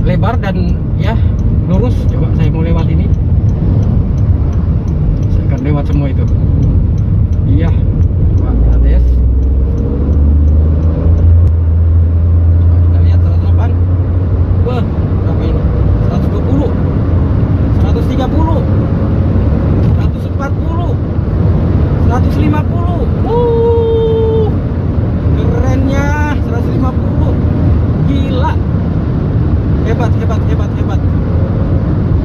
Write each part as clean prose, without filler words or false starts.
lebar dan ya lurus. Coba saya mau lewat ini, saya akan lewat semua itu. Iya, Pak Ades. Coba kita lihat 108. Wah, berapa ini? 120, 130, 140, 150. Kerennya 150. Gila. Hebat, hebat, hebat, hebat.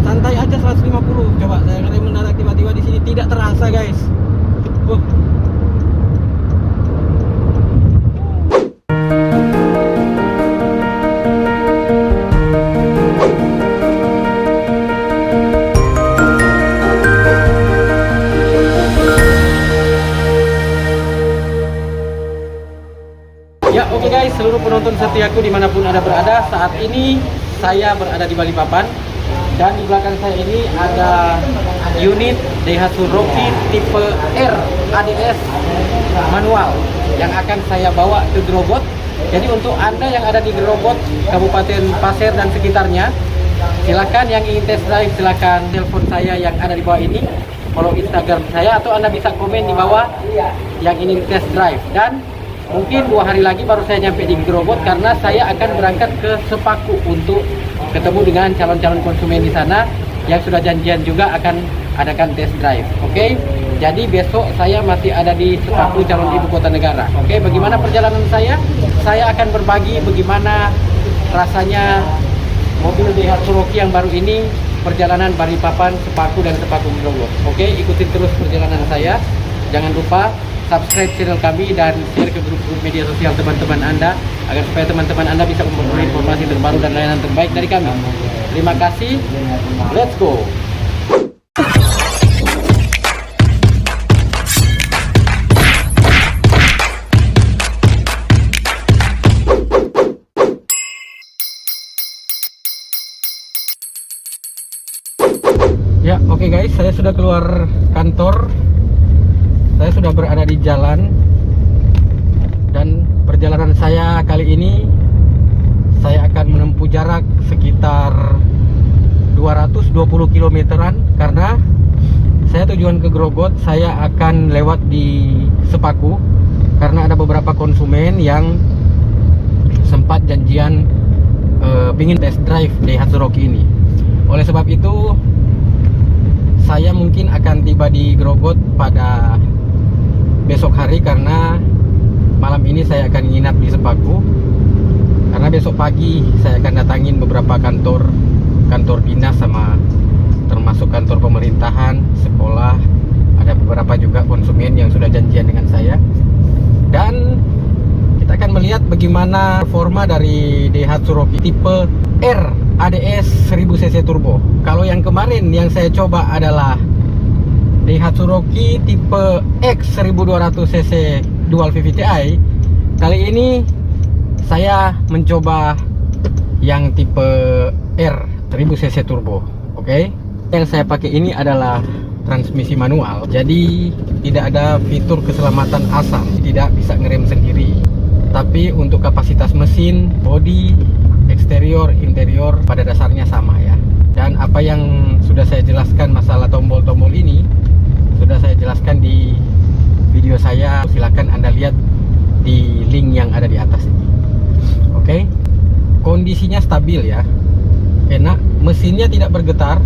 Santai aja 150. Coba saya rem mendadak tiba-tiba di sini tidak terasa, guys. Ya, oke guys, seluruh penonton setiaku dimanapun Anda berada, saat ini saya berada di Balikpapan dan di belakang saya ini ada unit Daihatsu Rocky tipe R ADS manual yang akan saya bawa ke Grobot. Jadi untuk Anda yang ada di Grobot, Kabupaten Pasir dan sekitarnya, silakan yang ingin test drive silakan telepon saya yang ada di bawah ini, follow Instagram saya, atau Anda bisa komen di bawah yang ingin test drive. Dan mungkin 2 hari lagi baru saya nyampe di Grobot karena saya akan berangkat ke Sepaku untuk ketemu dengan calon-calon konsumen di sana yang sudah janjian juga akan adakan test drive. Oke, jadi besok saya masih ada di Sepaku, calon ibu kota negara. Oke, bagaimana perjalanan saya? Saya akan berbagi bagaimana rasanya mobil Daihatsu Rocky yang baru ini, perjalanan Balikpapan, Sepaku dan Sepaku Grobot. Oke, ikutin terus perjalanan saya. Jangan lupa subscribe channel kami dan share ke grup-grup media sosial teman-teman Anda agar supaya teman-teman Anda bisa memperoleh informasi terbaru dan layanan terbaik dari kami. Terima kasih. Let's go. Ya, oke guys, saya sudah keluar kantor. Saya sudah berada di jalan dan perjalanan saya kali ini saya akan menempuh jarak sekitar 220 kilometeran karena saya tujuan ke Grobot. Saya akan lewat di Sepaku karena ada beberapa konsumen yang sempat janjian pingin test drive Daihatsu Rocky ini. Oleh sebab itu saya mungkin akan tiba di Grobot pada besok hari karena malam ini saya akan nginap di Sepaku karena besok pagi saya akan datangin beberapa kantor dinas sama termasuk kantor pemerintahan, sekolah, ada beberapa juga konsumen yang sudah janjian dengan saya dan kita akan melihat bagaimana performa dari Daihatsu Rocky tipe R ADS 1000cc turbo. Kalau yang kemarin yang saya coba adalah Daihatsu Rocky tipe X 1200cc Dual VVT-i. Kali ini saya mencoba yang tipe R 1000cc turbo. Oke. Yang saya pakai ini adalah transmisi manual. Jadi tidak ada fitur keselamatan asam, tidak bisa ngerem sendiri. Tapi untuk kapasitas mesin, bodi, eksterior, interior pada dasarnya sama ya. Dan apa yang sudah saya jelaskan masalah tombol-tombol ini sudah saya jelaskan di video saya, silakan Anda lihat di link yang ada di atas ini. Oke. Kondisinya stabil ya, enak, mesinnya tidak bergetar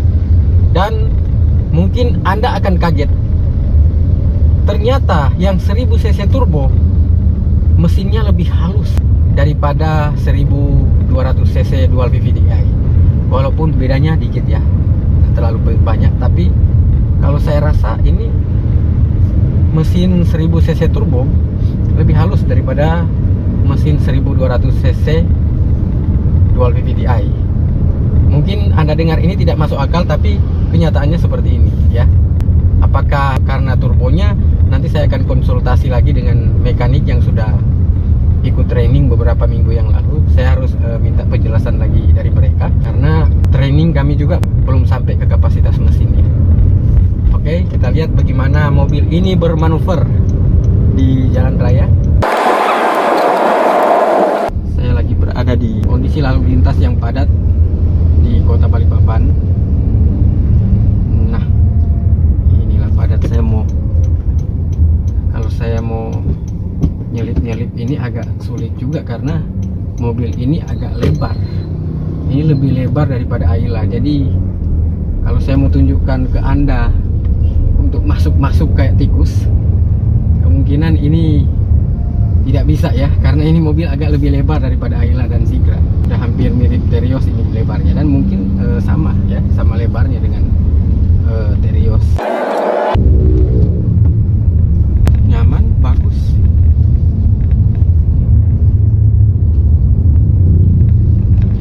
dan mungkin Anda akan kaget ternyata yang 1000cc turbo mesinnya lebih halus daripada 1200cc Dual VVT-i. Walaupun bedanya dikit ya, terlalu banyak, tapi kalau saya rasa ini mesin 1000cc turbo lebih halus daripada mesin 1200cc Dual VVT-i. Mungkin Anda dengar ini tidak masuk akal, tapi kenyataannya seperti ini ya. Apakah karena turbonya? Nanti saya akan konsultasi lagi dengan mekanik yang sudah ikut training beberapa minggu yang lalu. Saya harus minta penjelasan lagi dari mereka karena training kami juga belum sampai ke kapasitas mesinnya. Oke, kita lihat bagaimana mobil ini bermanuver di jalan raya. Saya lagi berada di kondisi lalu lintas yang padat kota Balikpapan. Nah, inilah padat. Kalau saya mau nyelip-nyelip ini agak sulit juga karena mobil ini agak lebar. Ini lebih lebar daripada Ayla. Jadi kalau saya mau tunjukkan ke Anda untuk masuk-masuk kayak tikus, kemungkinan ini tidak bisa ya, karena ini mobil agak lebih lebar daripada Ayla dan Sigra. Udah hampir mirip Terios ini lebarnya, dan mungkin sama ya, sama lebarnya dengan Terios. Nyaman, bagus.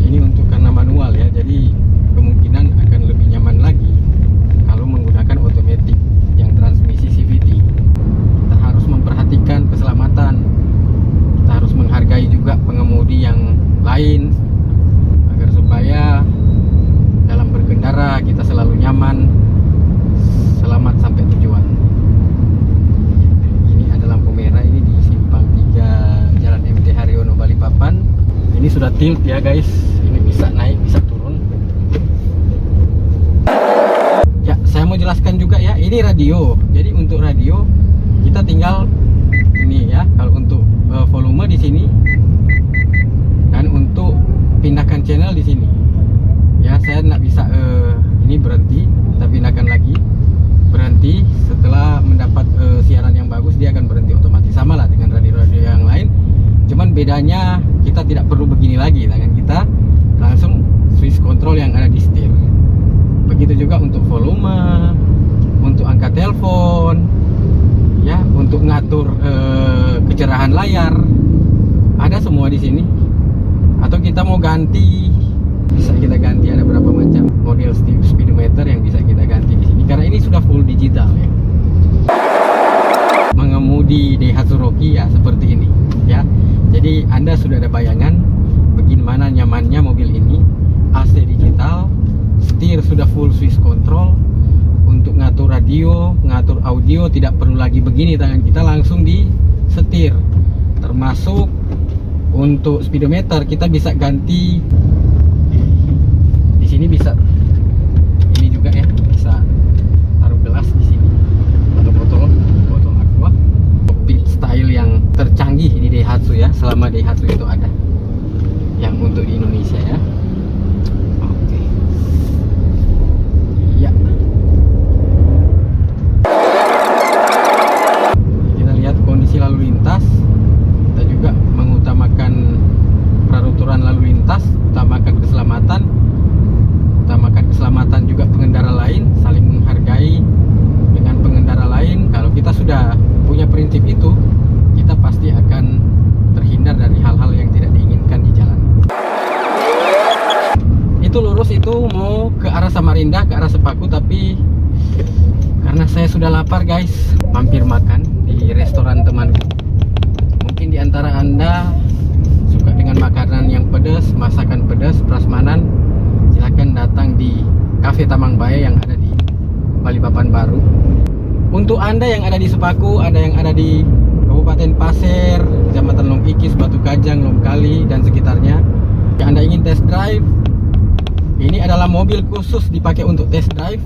Ini untuk karena manual ya, jadi kemungkinan akan lebih nyaman lagi kalau menggunakan otomatis yang transmisi CVT. Kita harus memperhatikan keselamatan, kita harus menghargai juga pengemudi yang lain agar supaya dalam berkendara kita selalu nyaman, selamat sampai tujuan. Ini ada lampu merah, ini di simpang 3 Jalan MT Haryono Balikpapan. Ini sudah tilt ya guys, ini bisa naik bisa turun. Ya, saya mau jelaskan juga ya, ini radio. Jadi untuk radio kita tinggal ini ya, kalau untuk volume di sini, dan untuk pindahkan channel di sini. Ya, saya nggak bisa ini berhenti, kita pindahkan lagi. Berhenti setelah mendapat siaran yang bagus, dia akan berhenti otomatis. Sama lah dengan radio-radio yang lain, cuman bedanya kita tidak perlu begini lagi, tangan kita langsung switch control yang ada di setir. Begitu juga untuk volume, untuk angkat telepon ya, untuk ngatur kecerahan layar, ada semua di sini. Atau kita mau ganti, bisa kita ganti, ada berapa macam model speedometer yang bisa kita ganti di sini, karena ini sudah full digital ya. Mengemudi Daihatsu Rocky ya seperti ini ya. Jadi Anda sudah ada bayangan bagaimana nyamannya mobil ini. AC digital, setir sudah full switch control. Untuk ngatur radio, ngatur audio tidak perlu lagi begini, tangan kita langsung di setir. Termasuk untuk speedometer kita bisa ganti. Di sini bisa ini juga ya, bisa taruh gelas di sini atau botol aqua. Pit style yang tercanggih di Daihatsu ya, selama Daihatsu itu ada yang untuk di Indonesia ya. Oke. Ya. Kita lihat kondisi lalu lintas. Kita juga mengutamakan peraturan lalu lintas, utamakan keselamatan juga pengendara lain, saling menghargai dengan pengendara lain. Kalau kita sudah punya prinsip itu, kita pasti akan terhindar dari hal-hal yang tidak diinginkan di jalan. Itu lurus itu mau ke arah Samarinda, ke arah Sepaku, tapi karena saya sudah lapar guys, mampir makan di restoran temanku. Mungkin di antara Anda suka dengan makanan yang pedas, masakan pedas, prasmanan, silahkan datang di Cafe Tamang Bae yang ada di Balikpapan Baru. Untuk Anda yang ada di Sepaku, ada yang ada di Kabupaten Pasir, Kecamatan Longkikis, Batu Kajang, Longkali dan sekitarnya, yang Anda ingin test drive, ini adalah mobil khusus dipakai untuk test drive,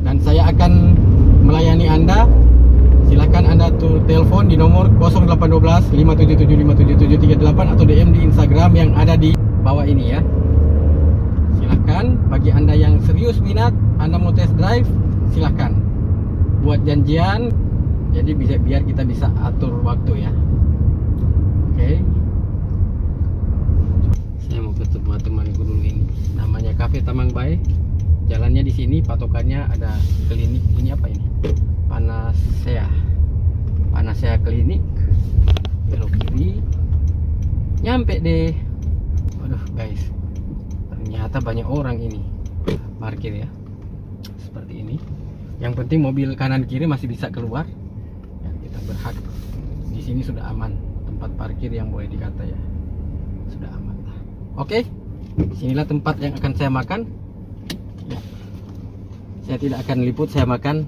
dan saya akan melayani Anda. Silahkan Anda telepon di nomor 0812 577 57738 atau DM di Instagram yang ada di bawah ini ya. Silahkan, bagi Anda yang serius minat, Anda mau test drive, silahkan buat janjian. Jadi biar kita bisa atur waktu ya. Oke. Saya mau ketemu temanku dulu ini. Namanya Cafe Tamang Bae. Jalannya di sini, patokannya ada klinik ini, apa ini? Panacea Klinik. Belok kiri. Nyampe deh. Waduh guys, ternyata banyak orang ini parkir ya, seperti ini. Yang penting mobil kanan kiri masih bisa keluar ya, kita berhak. Di sini sudah aman, tempat parkir yang boleh dikata ya, sudah aman lah. Oke, sinilah tempat yang akan saya makan ya. Saya tidak akan liput saya makan.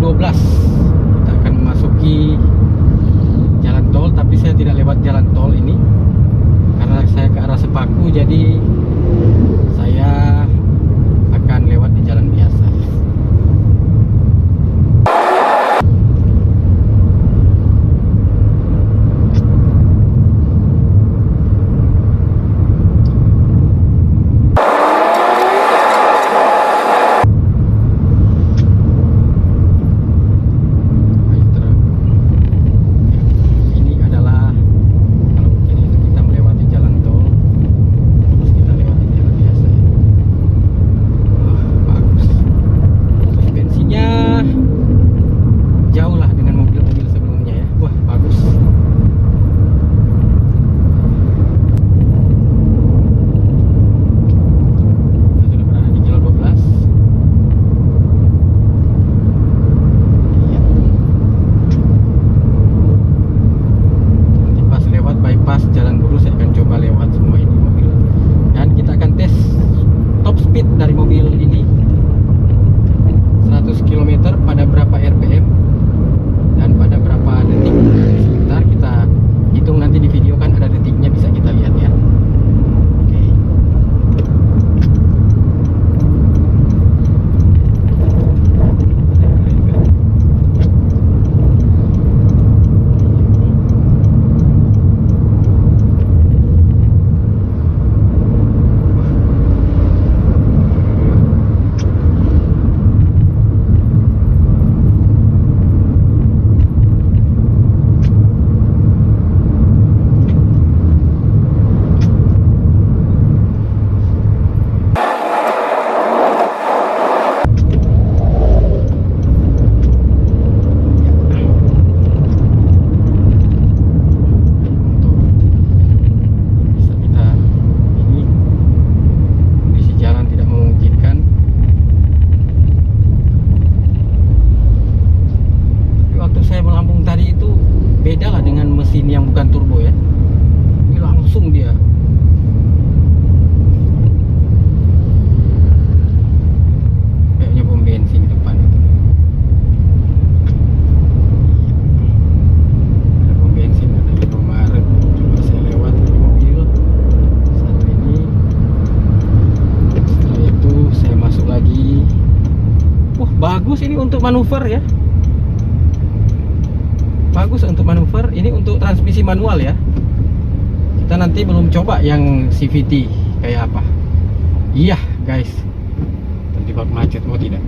12 kita akan memasuki jalan tol, tapi saya tidak lewat jalan tol ini karena saya ke arah Sepaku, jadi saya akan lewat di jalan biasa. Bagus ini untuk manuver ya, bagus untuk manuver. Ini untuk transmisi manual ya. Kita nanti belum coba yang CVT kayak apa. Iya guys, terjebak macet. Oh tidak.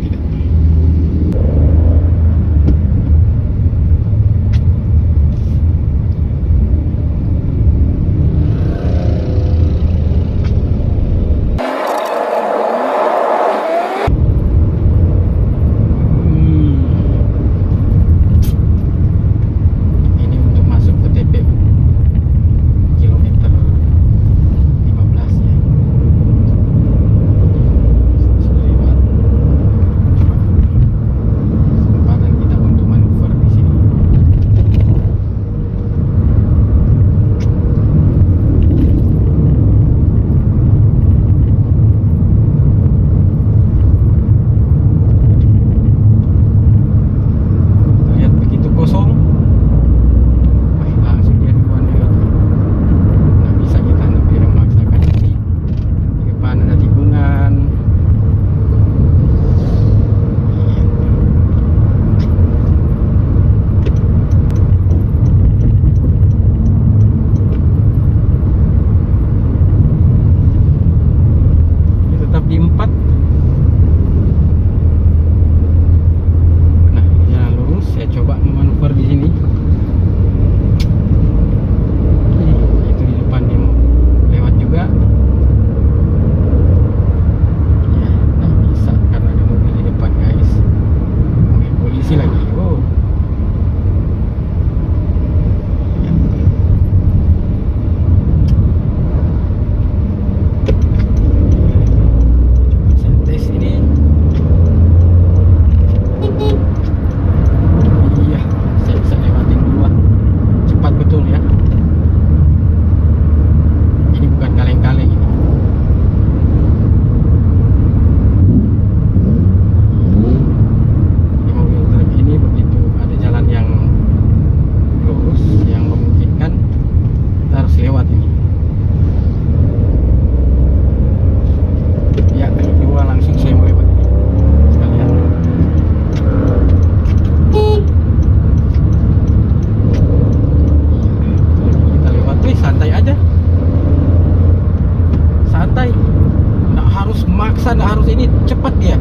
harus ini cepat dia.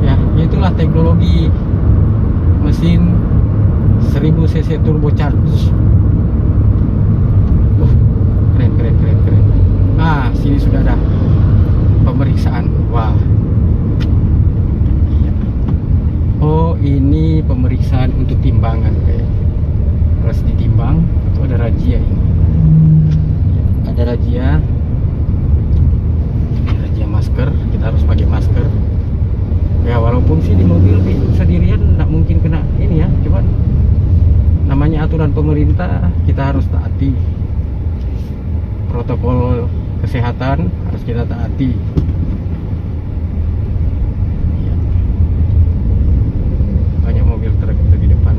Ya, itulah teknologi mesin 1000 cc turbocharged. Keren. Nah, sini sudah ada pemeriksaan. Wah. Oh, ini pemeriksaan untuk timbangan kayak. Harus ditimbang, itu ada razia ini. Ada razia masker, kita harus pakai masker. Ya walaupun sih di mobil sendirian nggak mungkin kena ini ya, cuman namanya aturan pemerintah, kita harus taati. Protokol kesehatan harus kita taati. Ya. Banyak mobil truk di depan.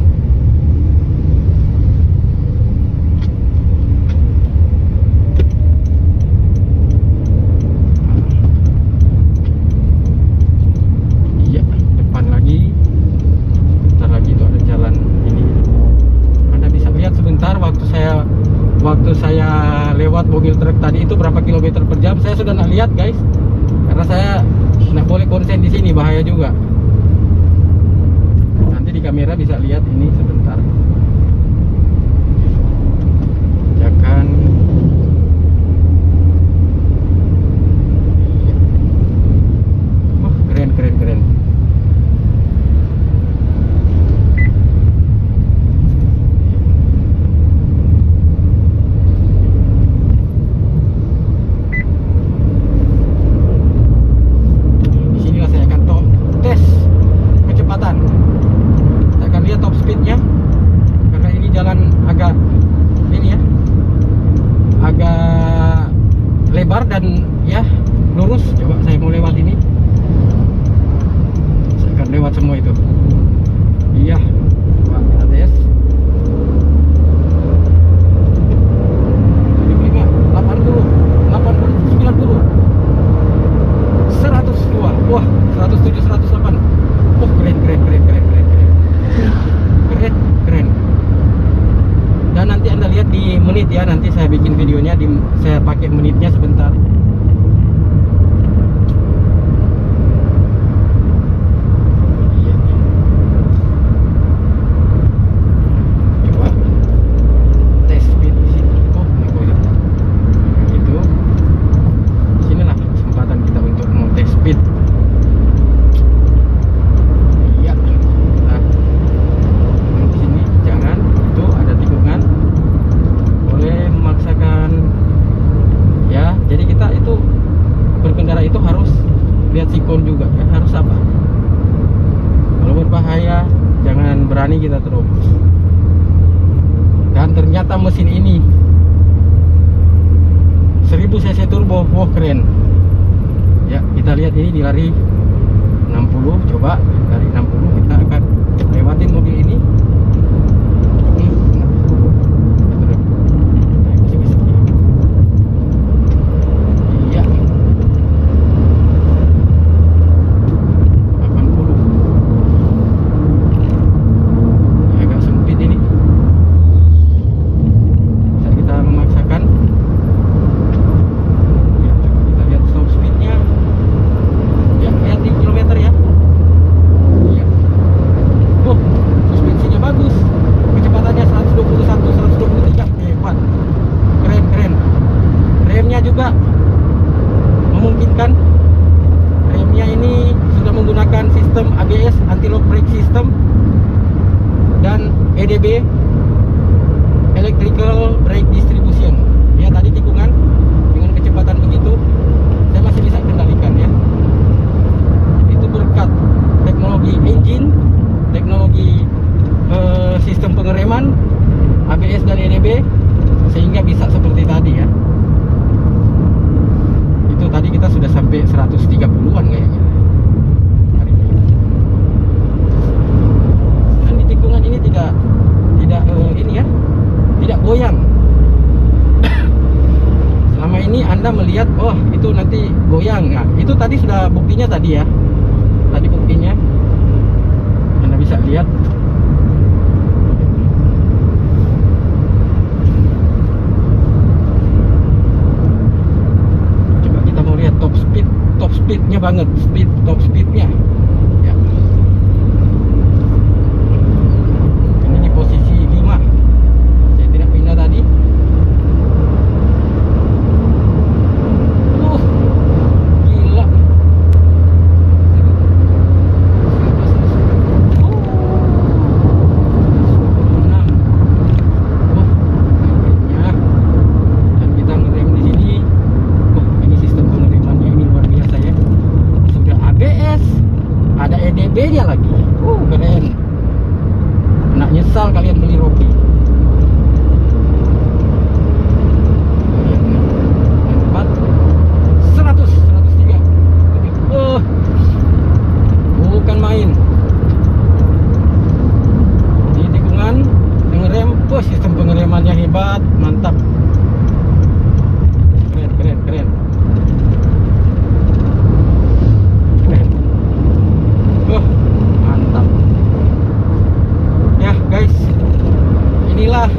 Iya, depan lagi. Bentar lagi itu ada jalan ini. Anda bisa lihat sebentar waktu saya lewat mobil truk tadi itu berapa kilometer per jam. Saya sudah nggak lihat guys, karena saya nggak boleh konsen di sini, bahaya juga. Nanti di kamera bisa lihat ini sebentar. Ya kan. Keren. Lebar dan ya lurus. Coba saya mau lewat ini, saya akan lewat semua itu. Iya, coba kita tes. 75, 80, 80, 90, 102. Wah, 107, 108. Oh, keren. Dan nanti Anda lihat di menit ya, nanti saya bikin videonya, saya pakai menitnya sebentar. Iya. Coba tes speed di sini. Oh, ini boleh. Itu. Sinilah kesempatan kita untuk mau tes speed. Iya. Nah, di sini jangan, itu ada tikungan. Boleh memaksakan ya, jadi kita itu berkendara itu harus lihat sikon juga ya, harus sabar. Kalau berbahaya jangan berani kita terobos. Dan ternyata mesin ini 1000 cc turbo, wah keren ya. Kita lihat ini di lari 60, coba dari 60 kita akan lewatin mobil ini. Juga memungkinkan. Remnya ini sudah menggunakan sistem ABS, anti-lock brake system, dan EDB, electrical brake distribution. Ya, tadi tikungan dengan kecepatan begitu saya masih bisa kendalikan ya. Itu berkat teknologi engine, teknologi sistem pengereman, ABS dan EDB, sehingga bisa seperti tadi ya. Itu tadi kita sudah sampai 130-an kayaknya hari ini. Dan di tikungan ini tidak ini ya, tidak goyang. Selama ini Anda melihat, oh itu nanti goyang. Nah, itu tadi sudah buktinya tadi ya. Tadi buktinya Anda bisa lihat. Top speed speednya banget, top speednya ya. Ini di posisi 5, saya tidak pindah tadi. Gila. EDB-nya lagi, keren. Nak nyesal kalian beli Rocky. Empat, 103. Bukan main. Di tikungan ngerem, sistem pengeremannya hebat, mantap. Keren. Mantap ya guys, inilah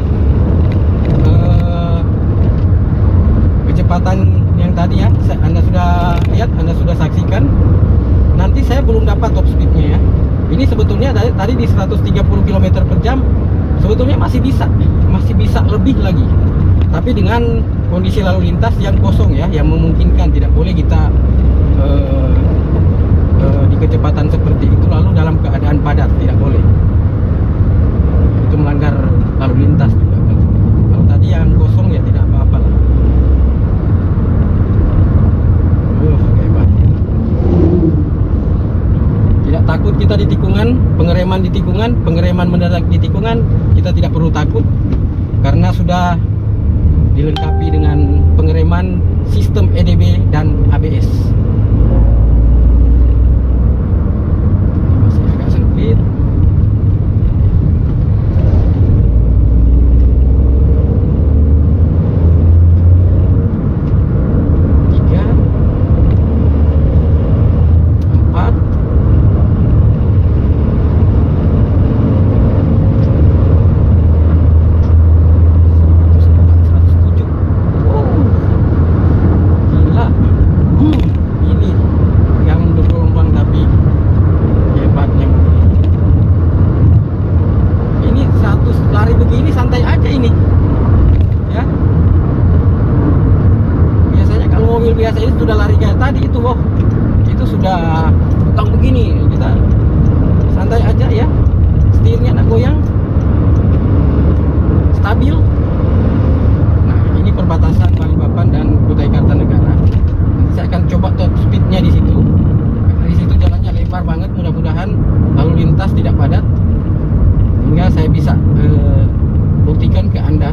kecepatan yang tadi ya, Anda sudah lihat, Anda sudah saksikan. Nanti saya belum dapat top speednya ya. Ini sebetulnya tadi di 130 km per jam sebetulnya masih bisa lebih lagi, tapi dengan kondisi lalu lintas yang kosong ya, yang memungkinkan. Tidak boleh kita di kecepatan seperti itu lalu dalam keadaan padat, tidak boleh. Itu melanggar lalu lintas juga kan. Kalau tadi yang kosong ya tidak apa-apa lah. Hebat. Tidak takut kita di tikungan, pengereman mendadak di tikungan, kita tidak perlu takut karena sudah dilengkapi dengan pengereman sistem EDB dan ABS. Sempit. Tiga, 4, 107. Gila. Ini yang bergelombang tapi hebatnya. Ini 100 lari begini santai aja ini ya. Biasanya kalau mobil biasa ini sudah lari kayak tadi itu, itu sudah bukan begini. Kita santai aja ya, setirnya nak goyang, stabil. Nah ini perbatasan Balikpapan dan Kutai Kartanegara. Nanti saya akan coba top speednya di situ. Karena di situ jalannya lebar banget, mudah-mudahan lalu lintas tidak padat, hingga saya bisa buktikan ke Anda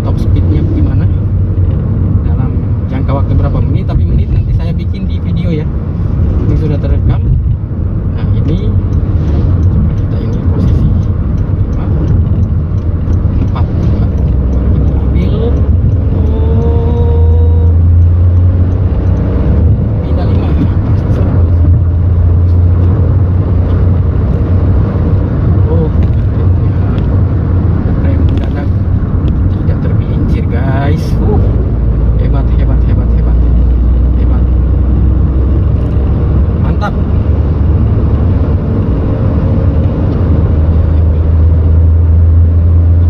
top speednya bagaimana dalam jangka waktu berapa menit. Tapi menit nanti saya bikin di video ya, ini sudah terekam. Nah ini kita ini posisi 4, kita ambil pindah 5. Rem mendadak tidak tergelincir guys. Hebat. Mantap.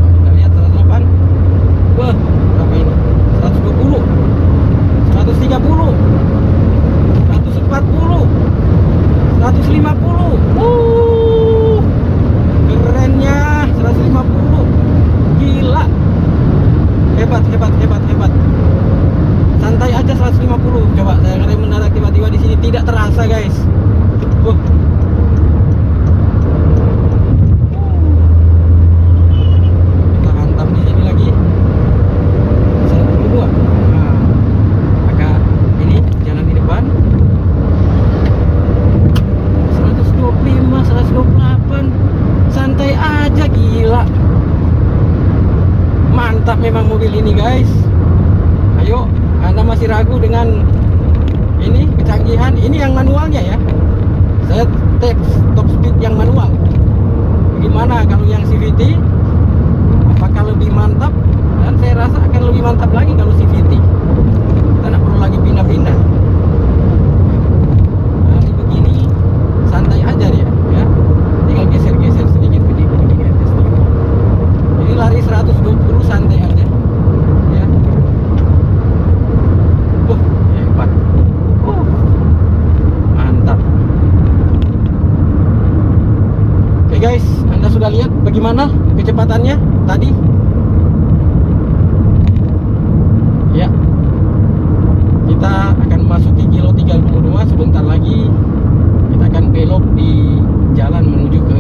Kita lihat 108. Wah, berapa ini? 120, 130, 140, 150. Kerennya 150. Gila. Hebat. Santai aja 150. Coba saya ngerem mendadak tiba-tiba di sini tidak terasa guys. Kita hantam di sini lagi. 122. Nah, agak ini jalan di depan. 125, 128. Santai aja, gila. Mantap memang mobil ini guys. Ayo, Anda masih ragu dengan ini kecanggihan? Ini yang manualnya ya. Saya tes top speed yang manual. Gimana kalau yang CVT? Apakah lebih mantap? Dan saya rasa akan lebih mantap lagi kalau CVT. Kita tidak perlu lagi pindah-pindah. bagaimana kecepatannya tadi? Ya, kita akan memasuki kilo 32. Sebentar lagi kita akan belok di jalan menuju ke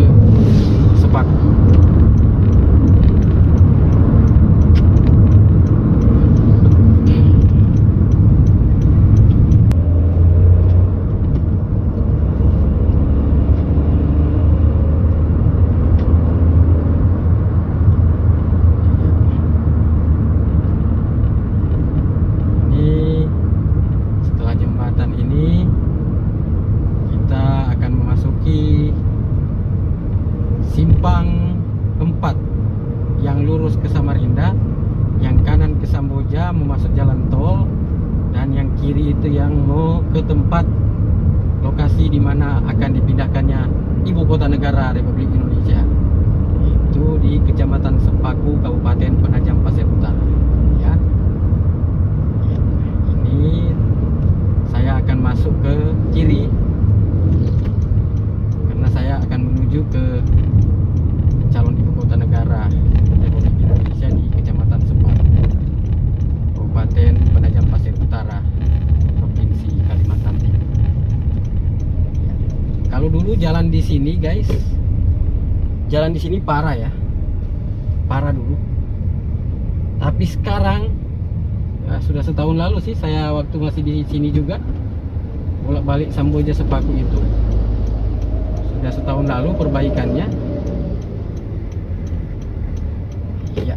Sepaku. Simpang 4 yang lurus ke Samarinda, yang kanan ke Samboja memasuk jalan tol, dan yang kiri itu yang mau ke tempat lokasi di mana akan dipindahkannya ibu kota negara Republik Indonesia, itu di Kecamatan Sepaku, Kabupaten Penajam Pasir Utara. Ya, ini saya akan masuk ke kiri karena saya akan menuju ke calon ibu kota negara Republik Indonesia di Kecamatan Sepaku, Kabupaten Penajam Pasir Utara, Provinsi Kalimantan Timur. Kalau dulu jalan di sini, guys, jalan di sini parah ya, parah dulu. Tapi sekarang ya, sudah setahun lalu sih saya waktu masih di sini juga bolak-balik Samboja Sepaku itu. Sudah setahun lalu perbaikannya. Ya.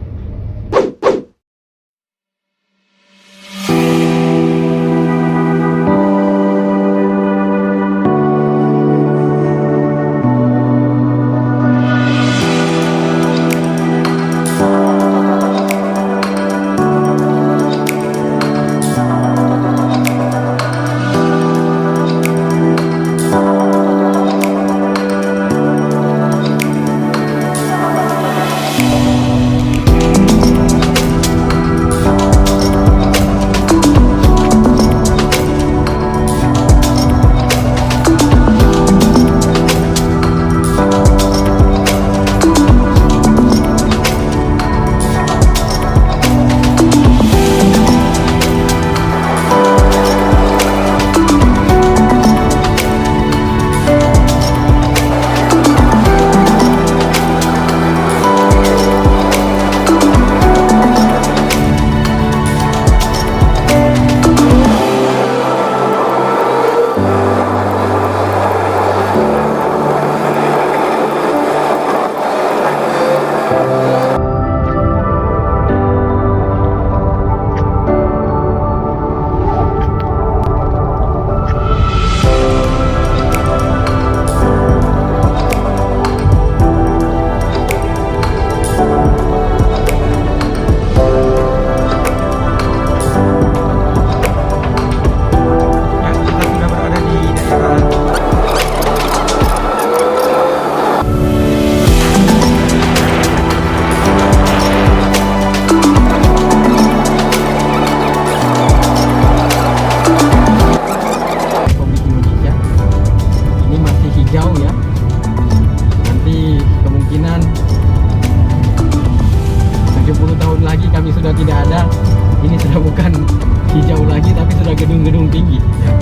hijau lagi, tapi sudah gedung-gedung tinggi ya.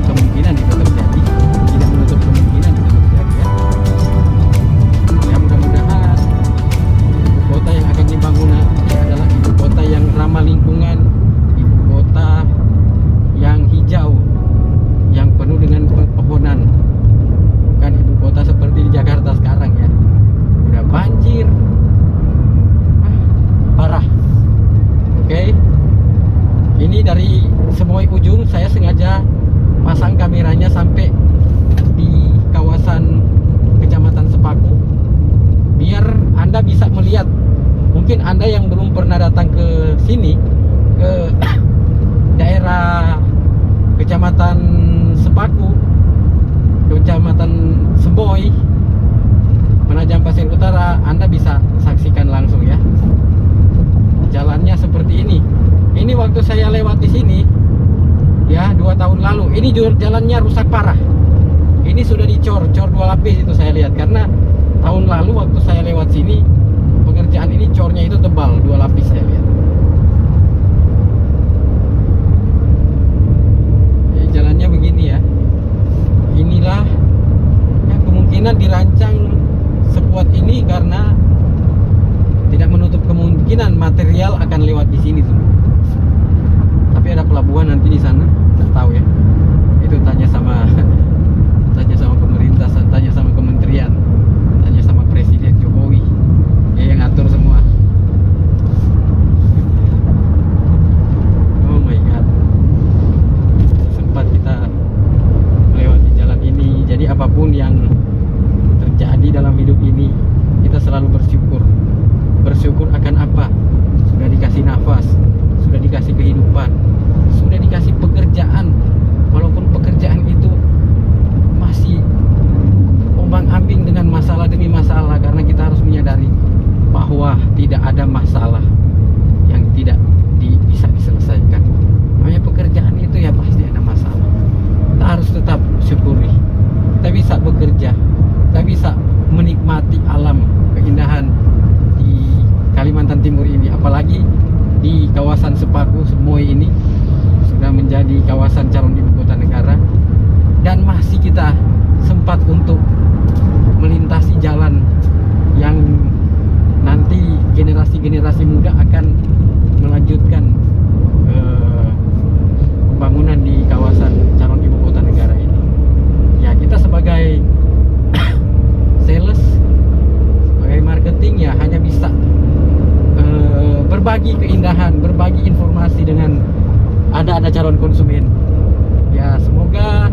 Kemungkinan itu terjadi, tidak menutup kemungkinan itu terjadi ya. Ya mudah-mudahan ibu kota yang akan dibangun nanti adalah ibu kota yang ramah lingkungan, ibu kota yang hijau, yang penuh dengan pepohonan, bukan ibu kota seperti di Jakarta sekarang ya, udah banjir, parah. Oke, ini dari Semoy ujung saya sengaja pasang kameranya sampai di kawasan Kecamatan Sepaku, biar Anda bisa melihat. Mungkin Anda yang belum pernah datang ke sini, ke daerah Kecamatan Sepaku, Kecamatan Semoy, Penajam Pasir Utara, Anda bisa saksikan langsung ya. Jalannya seperti ini. Ini waktu saya lewat di sini ya 2 tahun lalu, ini jalannya rusak parah. Ini sudah dicor 2 lapis itu saya lihat, karena tahun lalu waktu saya lewat sini, pengerjaan ini cornya itu tebal, 2 lapis saya lihat. Jalannya begini ya. Inilah ya, kemungkinan dirancang sekuat ini karena tidak menutup kemungkinan material akan lewat di sini semua. Tapi ada pelabuhan nanti di sana, nggak tahu ya. Itu tanya sama pemerintah, tanya sama kementerian, tanya sama Presiden Jokowi. Dia yang ngatur semua. Oh my god. Sempat kita melewati jalan ini. Jadi apapun yang terjadi dalam hidup ini, kita selalu bersyukur. Bersyukur akan apa? Sudah dikasih nafas, sudah dikasih kehidupan, sudah dikasih pekerjaan. Walaupun pekerjaan itu masih ombang-ambing dengan masalah demi masalah, karena kita harus menyadari bahwa tidak ada masalah yang tidak bisa diselesaikan. Namanya pekerjaan itu ya pasti ada masalah. Kita harus tetap syukuri. Kita bisa bekerja, kita bisa menikmati alam, keindahan di Kalimantan Timur ini, apalagi di kawasan Sepaku Semoy ini sudah menjadi kawasan calon ibu kota negara, dan masih kita sempat untuk melintasi jalan yang nanti generasi-generasi muda akan melanjutkan pembangunan di kawasan calon ibu kota negara ini. Ya, kita sebagai sales, sebagai marketing ya hanya bisa berbagi keindahan, berbagi informasi dengan ada calon konsumen. Ya, semoga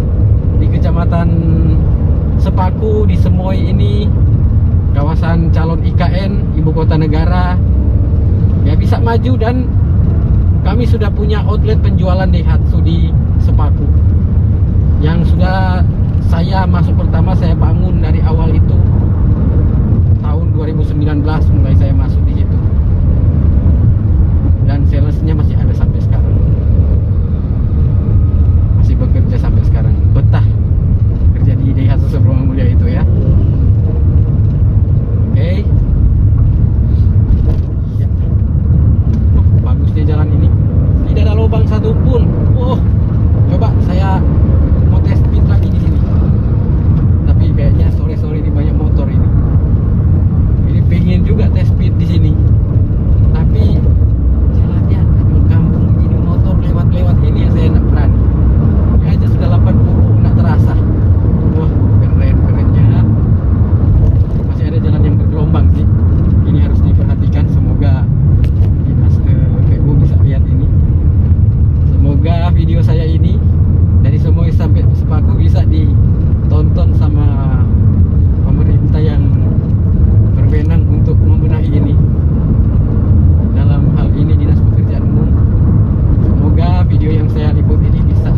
di Kecamatan Sepaku di Semoy ini, kawasan calon IKN ibu kota negara, ya bisa maju, dan kami sudah punya outlet penjualan Daihatsu di Sepaku yang sudah saya masuk pertama, saya bangun dari awal itu tahun 2019 mulai saya masuk di situ, dan salesnya masih ada sampai sekarang, masih bekerja sampai sekarang, betah kerja di Daihatsu sebelum mulia itu ya. Oke. Ya. Bagusnya jalan ini, tidak ada lubang satupun. Coba saya mau tes speed lagi di sini, tapi kayaknya sore-sore ini banyak motor ini. Ini pengen juga tes speed di sini, tapi jalannya kampung begini, motor lewat-lewat ini yang saya nak berani. Ini aja sudah 80, nggak terasa. Wah, keren-kerennya. Masih ada jalan yang bergelombang sih. Ini harus diperhatikan. Semoga Dinas PU bisa lihat ini. Semoga video saya ini dari Semoy sampai Sepaku bisa ditonton sama pemerintah yang berwenang untuk membenahi ini. Dalam hal ini Dinas Pekerjaan Umum. Semoga video yang saya liput ini bisa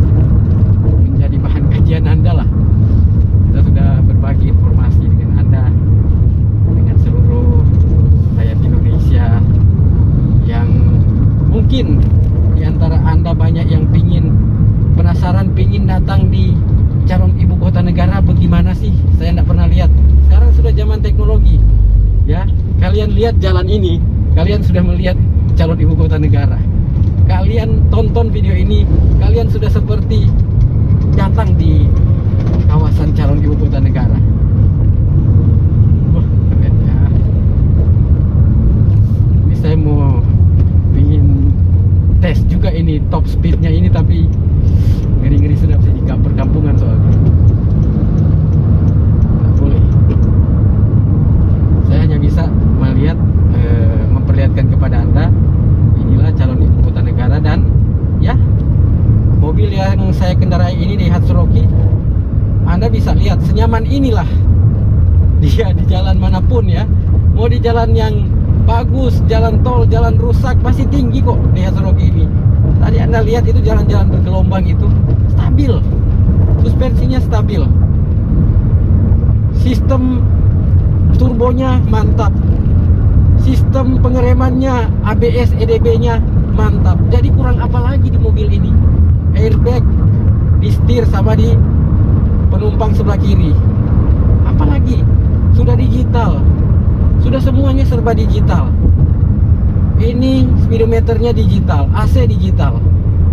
menjadi bahan kajian Anda lah. Kita sudah berbagi informasi dengan Anda, dengan seluruh rakyat Indonesia, yang mungkin di antara Anda banyak yang penasaran, pingin datang di calon ibu kota negara. Bagaimana sih? Saya tidak pernah lihat. Sekarang sudah zaman teknologi ya. Kalian lihat jalan ini, kalian sudah melihat calon ibu kota negara. Kalian tonton video ini, kalian sudah seperti datang di kawasan calon ibu kota negara. Wah, keren ya. Ini saya mau ingin tes juga ini top speednya ini, tapi ngeri-ngeri sudah bisa di perkampungan soalnya. Nggak boleh. Saya hanya bisa melihat, memperlihatkan kepada Anda, inilah calon ibu kota negara. Dan ya, mobil yang saya kendarai ini Daihatsu Rocky, Anda bisa lihat senyaman inilah dia di jalan manapun ya. Mau di jalan yang bagus, jalan tol, jalan rusak, masih tinggi kok Daihatsu Rocky ini. Tadi Anda lihat itu jalan-jalan bergelombang itu stabil, suspensinya stabil, sistem turbonya mantap, sistem pengeremannya ABS EDB-nya mantap. Jadi kurang apa lagi di mobil ini? Airbag di setir sama di penumpang sebelah kiri. Apalagi sudah digital, sudah semuanya serba digital. Ini speedometernya digital, AC digital,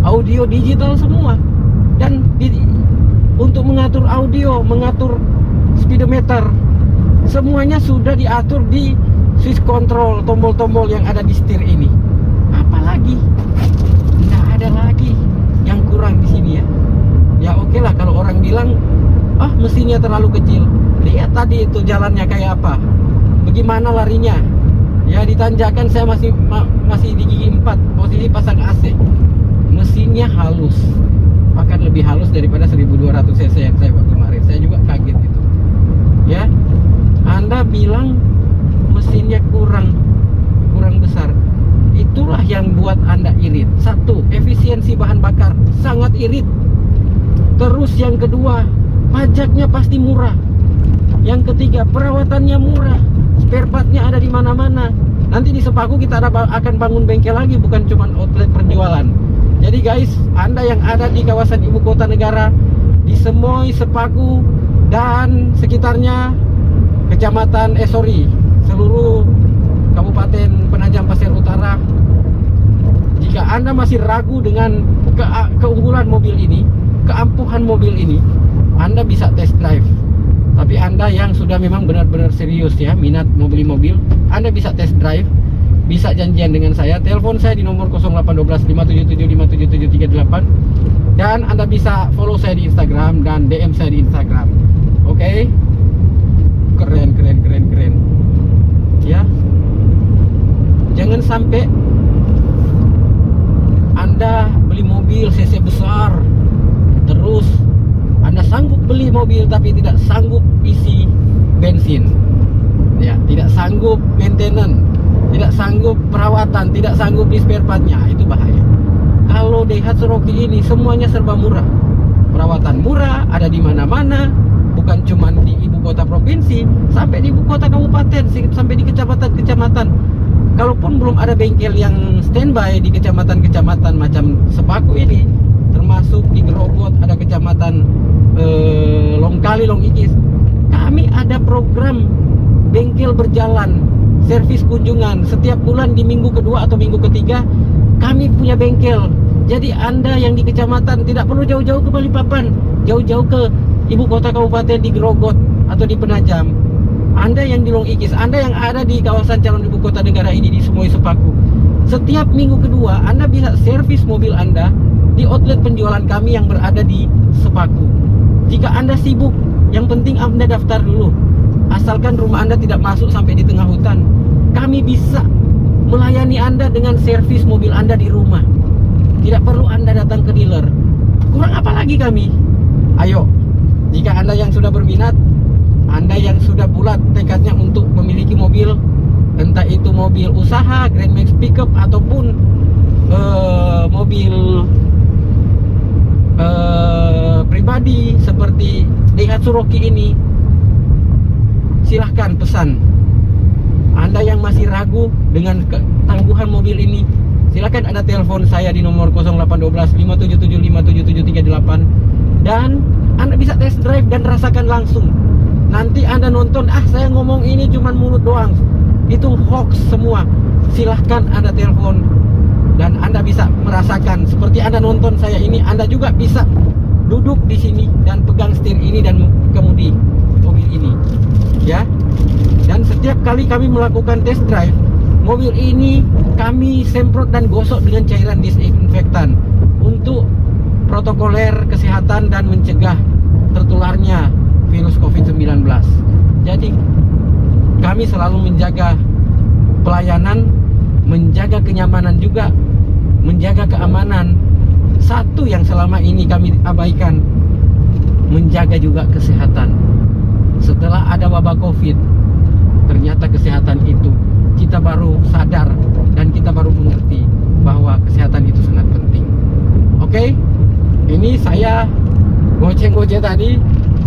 audio digital semua. Dan untuk mengatur audio, mengatur speedometer, semuanya sudah diatur di switch control, tombol-tombol yang ada di setir ini. Apalagi? Nggak ada lagi yang kurang di sini ya. Ya oke lah kalau orang bilang, ah mesinnya terlalu kecil. Lihat tadi itu jalannya kayak apa, bagaimana larinya. Ya di tanjakan saya masih di gigi 4, posisi pasang AC. Mesinnya halus, bahkan lebih halus daripada 1200 cc yang saya buat kemarin. Saya juga kaget itu. Ya, Anda bilang mesinnya kurang besar. Itulah yang buat Anda irit. Satu, efisiensi bahan bakar sangat irit. Terus yang kedua, pajaknya pasti murah. Yang ketiga, perawatannya murah. Spare partnya ada di mana-mana. Nanti di Sepaku kita akan bangun bengkel lagi, bukan cuma outlet penjualan. Jadi guys, Anda yang ada di kawasan ibu kota negara, di Semoy, Sepaku dan sekitarnya, seluruh Kabupaten Penajam Pasir Utara, jika Anda masih ragu dengan keunggulan mobil ini, keampuhan mobil ini, Anda bisa test drive. Tapi Anda yang sudah memang benar-benar serius ya, minat membeli mobil, Anda bisa test drive, bisa janjian dengan saya. Telepon saya di nomor 0812 577 57738, dan Anda bisa follow saya di Instagram dan DM saya di Instagram. Oke? Keren ya. Jangan sampai Anda beli mobil cc besar, terus Anda sanggup beli mobil tapi tidak sanggup isi bensin, ya, tidak sanggup maintenance, tidak sanggup perawatan, tidak sanggup di spare partnya. Itu bahaya. Kalau Daihatsu Rocky ini semuanya serba murah, perawatan murah, ada di mana-mana, bukan cuma di ibu kota provinsi, sampai di ibu kota kabupaten, sampai di kecamatan-kecamatan. Kalaupun belum ada bengkel yang standby di kecamatan-kecamatan macam Sepaku ini, termasuk di Gerogot ada kecamatan Longkali, Longikis, kami ada program bengkel berjalan, servis kunjungan setiap bulan di minggu kedua atau minggu ketiga. Kami punya bengkel. Jadi Anda yang di kecamatan tidak perlu jauh-jauh ke Balikpapan, jauh-jauh ke ibu kota kabupaten di Gerogot atau di Penajam. Anda yang di Longikis, Anda yang ada di kawasan calon ibu kota negara ini di Semoy, Sepaku, setiap minggu kedua Anda bisa servis mobil Anda di outlet penjualan kami yang berada di Sepaku. Jika Anda sibuk, yang penting Anda daftar dulu. Asalkan rumah Anda tidak masuk sampai di tengah hutan, kami bisa melayani Anda dengan servis mobil Anda di rumah. Tidak perlu Anda datang ke dealer. Kurang apa lagi kami? Ayo, jika Anda yang sudah berminat, Anda yang sudah bulat tekadnya untuk memiliki mobil, entah itu mobil usaha, Grand Max pickup, ataupun mobil pribadi seperti Daihatsu Rocky ini, silahkan pesan. Anda yang masih ragu dengan ketangguhan mobil ini, silahkan Anda telepon saya di nomor 0812 577 57738, dan Anda bisa test drive dan rasakan langsung. Nanti Anda nonton, saya ngomong ini cuma mulut doang, itu hoax semua. Silahkan Anda telepon dan Anda bisa merasakan seperti Anda nonton saya ini. Anda juga bisa duduk di sini dan pegang setir ini dan kemudi mobil ini, ya. Dan setiap kali kami melakukan test drive, mobil ini kami semprot dan gosok dengan cairan disinfektan untuk protokoler kesehatan dan mencegah tertularnya virus COVID-19. Jadi kami selalu menjaga pelayanan, menjaga kenyamanan juga, menjaga keamanan. Satu yang selama ini kami abaikan, menjaga juga kesehatan. Setelah ada wabah COVID, ternyata kesehatan itu kita baru sadar dan kita baru mengerti bahwa kesehatan itu sangat penting. Oke, ini saya goceng-goceng tadi.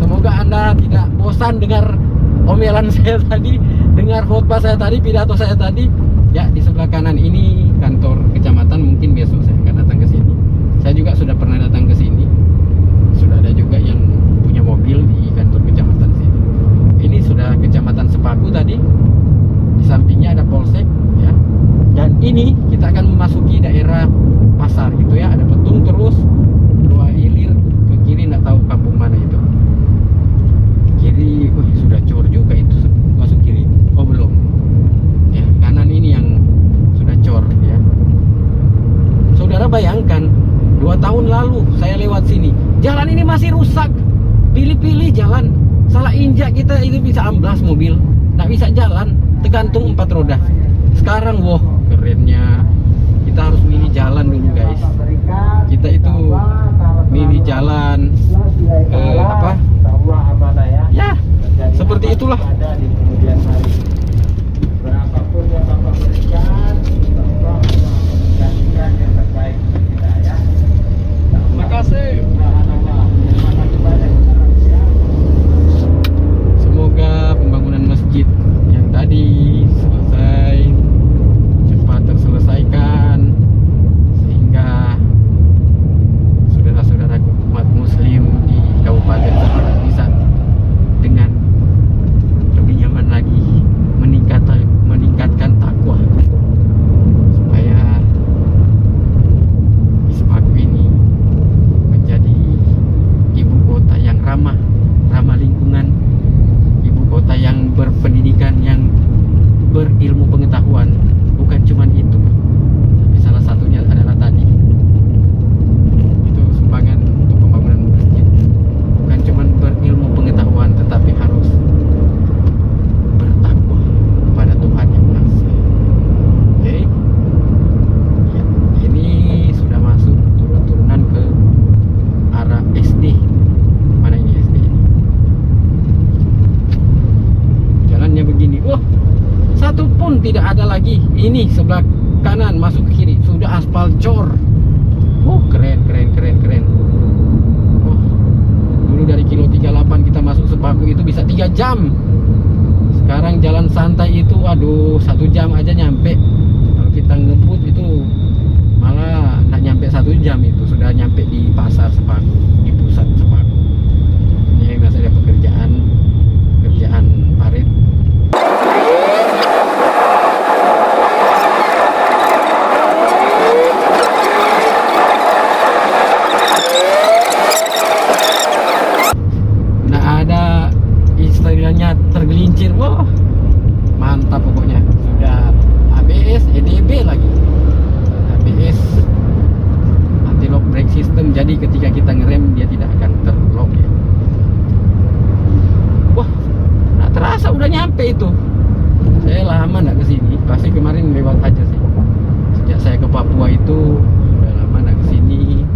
Semoga Anda tidak bosan dengar omelan saya tadi, dengar khotbah saya tadi, pidato saya tadi. Ya, di sebelah kanan ini kantor kecamatan. Mungkin besok saya akan datang ke sini. Saya juga sudah pernah datang ke sini. Sudah ada juga yang punya mobil di kantor kecamatan sini. Ini sudah kecamatan lalu saya lewat sini. Jalan ini masih rusak. Pilih-pilih jalan. Salah injak kita itu bisa amblas mobil. Nggak bisa jalan. Tergantung 4 roda. Sekarang wah kerennya. Kita harus milih jalan dulu guys. Kita itu milih jalan apa? Ya, seperti itulah. Semoga pembangunan masjid yang tadi selesai cepat terselesaikan sehingga saudara-saudaraku umat muslim di Kabupaten Tangerang bisa dengan lebih nyaman lagi meningkatkan takwa supaya di Sepaku ini menjadi ibu kota yang ramah lingkungan, ibu kota yang berpendidikan, yang berilmu pengetahuan. Bukan cuma itu, tapi salah satunya adalah tadi itu sumbangan untuk pembangunan masjid. Bukan cuma berilmu pengetahuan, tetapi harus bertakwa kepada Tuhan yang Maha Esa. Oke, ya, ini sudah masuk turunan ke arah SD. Mana ini SD ini? Jalannya begini. Wah, satu pun tidak ada lagi. Ini sebelah kanan masuk ke kiri sudah aspal cor. Oh, keren. Oh, dulu dari kilo 38 kita masuk Sepaku itu bisa 3 jam. Sekarang jalan santai itu aduh 1 jam aja nyampe. Kalau kita ngebut itu malah nggak nyampe 1 jam, itu sudah nyampe di pasar Sepaku, di pusat Sepaku. Ini masih ada pekerjaan parit. Nggak ada istilahnya tergelincir. Wah, mantap pokoknya. Sudah ABS, EDB lagi. ABS anti-lock brake system, jadi ketika kita ngerem dia tidak akan terlock ya. Wah, nggak terasa udah nyampe itu. Saya lama nggak kesini, pasti kemarin lewat aja sih. Sejak saya ke Papua itu udah lama nggak kesini.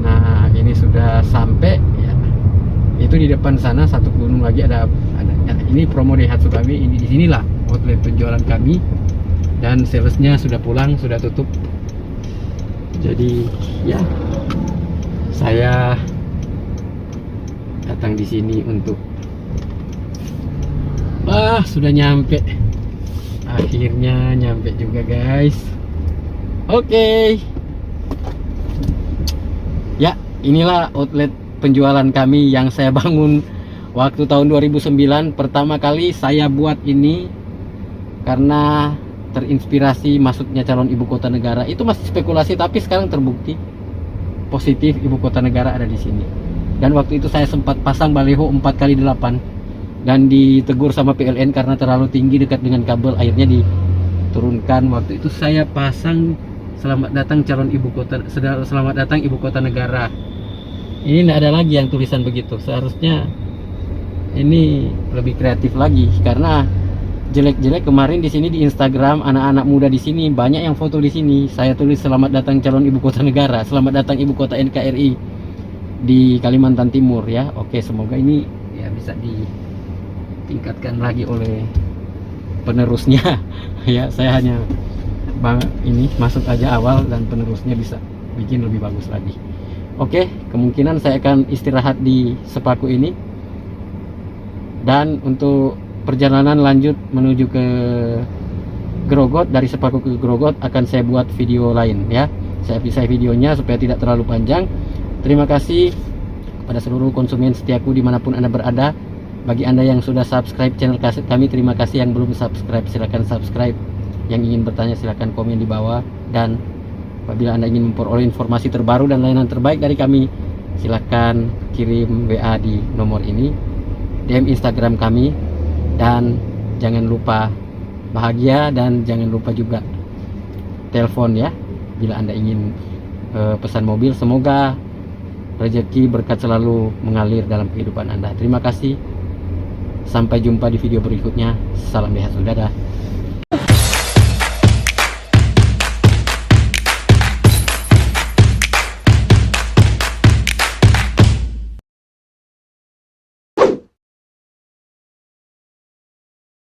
Nah, ini sudah sampai ya. Itu di depan sana satu gunung lagi ada ini promo Daihatsu kami. Ini di sinilah outlet penjualan kami, dan salesnya sudah pulang, sudah tutup. Jadi ya, saya datang di sini untuk sudah nyampe. Akhirnya nyampe juga guys. Oke. Ya, inilah outlet penjualan kami yang saya bangun waktu tahun 2009. Pertama kali saya buat ini karena terinspirasi masuknya calon ibu kota negara. Itu masih spekulasi, tapi sekarang terbukti positif ibu kota negara ada di sini. Dan waktu itu saya sempat pasang baliho 4x8 dan ditegur sama PLN karena terlalu tinggi dekat dengan kabel, akhirnya diturunkan. Waktu itu saya pasang selamat datang calon ibu kota, selamat datang ibu kota negara. Ini tidak ada lagi yang tulisan begitu. Seharusnya ini lebih kreatif lagi, karena jelek-jelek kemarin di sini di Instagram anak-anak muda di sini banyak yang foto di sini. Saya tulis selamat datang calon ibu kota negara, selamat datang ibu kota NKRI di Kalimantan Timur ya. Oke, semoga ini ya bisa ditingkatkan lagi oleh penerusnya. Ya, saya hanya ini masuk aja awal dan penerusnya bisa bikin lebih bagus lagi. Oke, kemungkinan saya akan istirahat di Sepaku ini, dan untuk perjalanan lanjut menuju ke Grogot, dari Sepaku ke Grogot akan saya buat video lain ya. Saya pisah videonya supaya tidak terlalu panjang. Terima kasih kepada seluruh konsumen setiaku dimanapun Anda berada. Bagi Anda yang sudah subscribe channel kami, terima kasih. Yang belum subscribe silahkan subscribe. Yang ingin bertanya silahkan komen di bawah. Dan apabila Anda ingin memperoleh informasi terbaru dan layanan terbaik dari kami, silahkan kirim WA di nomor ini, DM Instagram kami. Dan jangan lupa bahagia, dan jangan lupa juga telepon ya bila Anda ingin pesan mobil. Semoga rezeki berkat selalu mengalir dalam kehidupan Anda. Terima kasih. Sampai jumpa di video berikutnya. Salam Daihatsu. Dadah.